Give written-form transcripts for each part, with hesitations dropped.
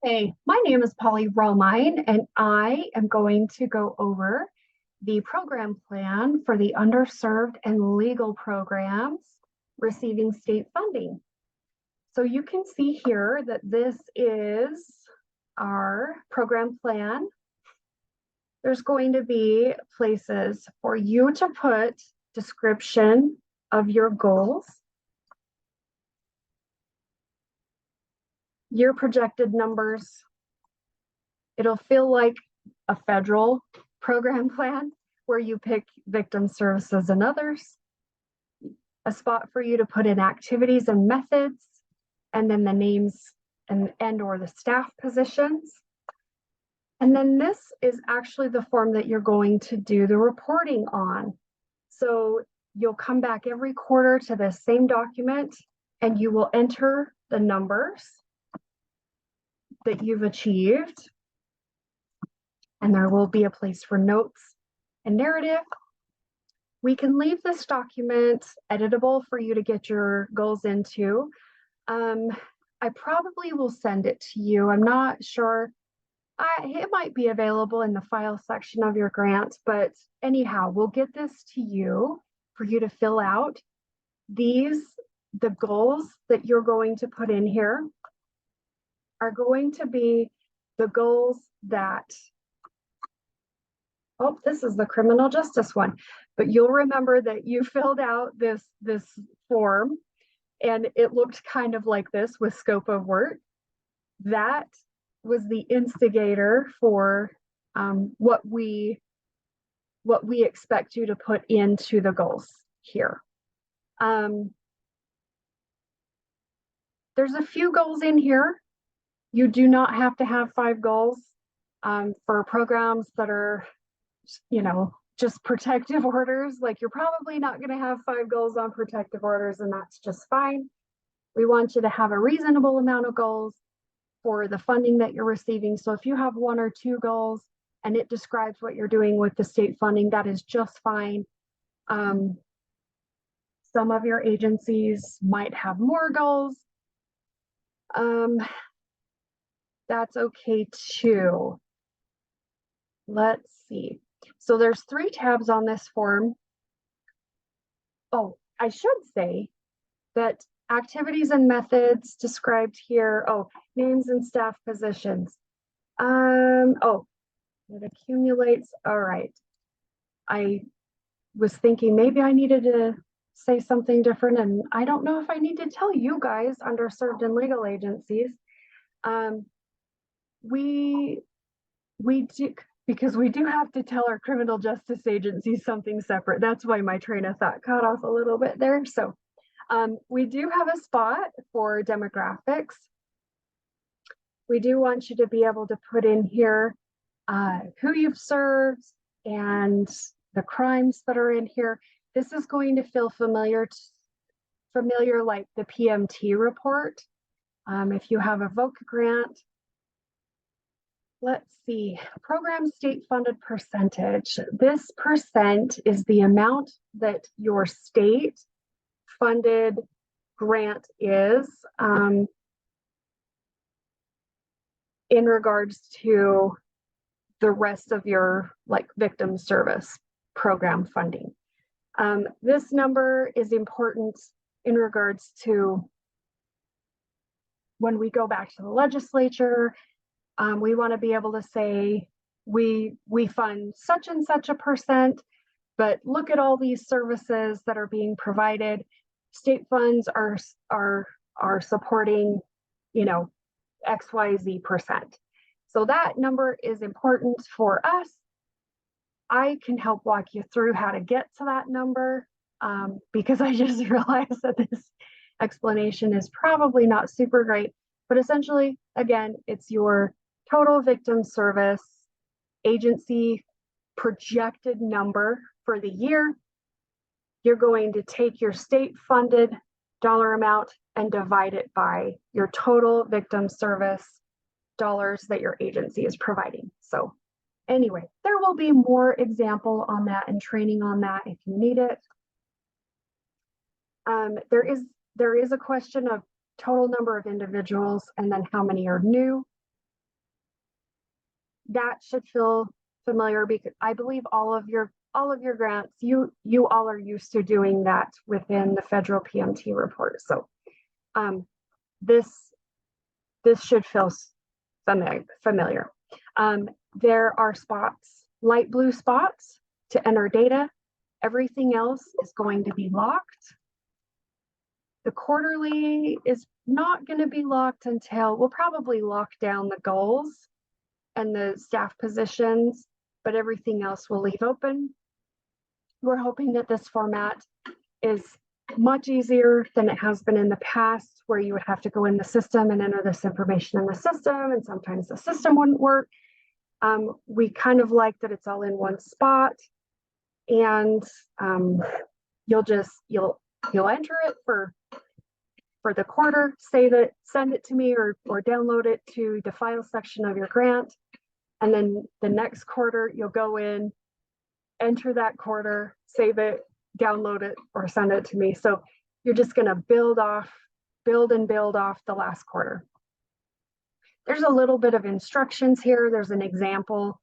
Hey, my name is Polly Romine, and I am going to go over the program plan for the underserved and legal programs receiving state funding. So you can see here that this is our program plan. There's going to be places for you to put description of your goals, your projected numbers. It'll feel like a federal program plan where you pick victim services and others, a spot for you to put in activities and methods, and then the names and or the staff positions. And then this is actually the form that you're going to do the reporting on. So you'll come back every quarter to the same document and you will enter the numbers that you've achieved. And there will be a place for notes and narrative. We can leave this document editable for you to get your goals into. I probably will send it to you. I'm not sure. It might be available in the file section of your grant, but anyhow, we'll get this to you for you to fill out. The goals that you're going to put in here are going to be the goals that, oh, this is the criminal justice one, but you'll remember that you filled out this form and it looked kind of like this with scope of work. That was the instigator for what we expect you to put into the goals here. There's a few goals in here. You do not have to have 5 goals for programs that are, just protective orders. Like, you're probably not going to have 5 goals on protective orders, and that's just fine. We want you to have a reasonable amount of goals for the funding that you're receiving. So if you have 1 or 2 goals and it describes what you're doing with the state funding, that is just fine. Some of your agencies might have more goals. That's okay too. Let's see. So there's 3 tabs on this form. Oh, I should say that activities and methods described here. Oh, names and staff positions. Oh, it accumulates. All right. I was thinking maybe I needed to say something different, and I don't know if I need to tell you guys, underserved and legal agencies. We do, because we do have to tell our criminal justice agencies something separate. That's why my train of thought cut off a little bit there. So we do have a spot for demographics. We do want you to be able to put in here who you've served and the crimes that are in here. This is going to feel familiar like the PMT report. If you have a VOC grant, let's see, program state funded percentage. This percent is the amount that your state funded grant is in regards to the rest of your victim service program funding. This number is important in regards to when we go back to the legislature. We want to be able to say we fund such and such a percent, but look at all these services that are being provided. State funds are supporting, XYZ percent. So that number is important for us. I can help walk you through how to get to that number because I just realized that this explanation is probably not super great, but essentially, again, it's your total victim service agency projected number for the year. You're going to take your state funded dollar amount and divide it by your total victim service dollars that your agency is providing. So anyway, there will be more example on that and training on that if you need it. There is a question of total number of individuals and then how many are new. that should feel familiar, because I believe all of your grants, you all are used to doing that within the federal PMT report. So this should feel familiar. There are spots, light blue spots, to enter data. Everything else is going to be locked. The quarterly is not going to be locked until we'll probably lock down the goals and the staff positions, but everything else will leave open. We're hoping that this format is much easier than it has been in the past, where you would have to go in the system and enter this information in the system, and sometimes the system wouldn't work. We kind of like that it's all in one spot, and you'll enter it for the quarter, send it to me, or download it to the file section of your grant. And then the next quarter, you'll go in, enter that quarter, save it, download it, or send it to me. So you're just going to build off the last quarter. There's a little bit of instructions here. There's an example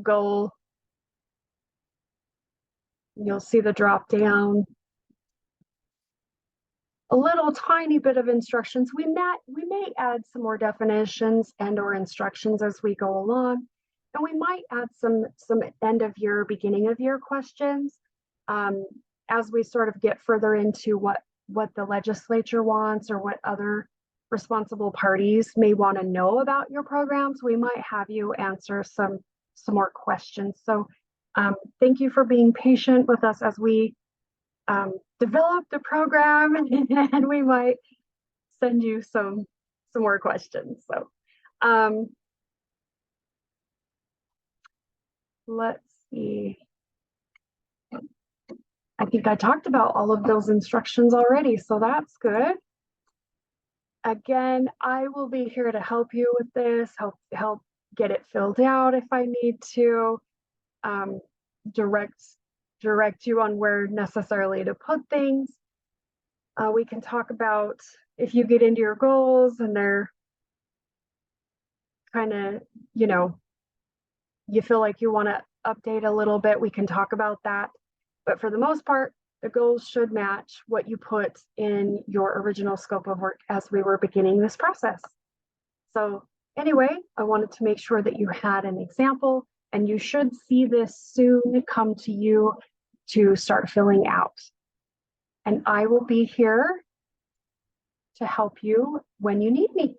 goal. You'll see the drop down. A little tiny bit of instructions. We may add some more definitions and or instructions as we go along, and we might add some end of year, beginning of year questions as we sort of get further into what the legislature wants, or what other responsible parties may want to know about your programs. We might have you answer some more questions. So thank you for being patient with us as we develop the program, and we might send you some more questions. So let's see. I think I talked about all of those instructions already, so that's good. Again, I will be here to help you with this, help get it filled out if I need to, direct you on where necessarily to put things. We can talk about if you get into your goals and they're kind of, you feel like you want to update a little bit, we can talk about that. But for the most part, the goals should match what you put in your original scope of work as we were beginning this process. So anyway, I wanted to make sure that you had an example, and you should see this soon come to you to start filling out. And I will be here to help you when you need me.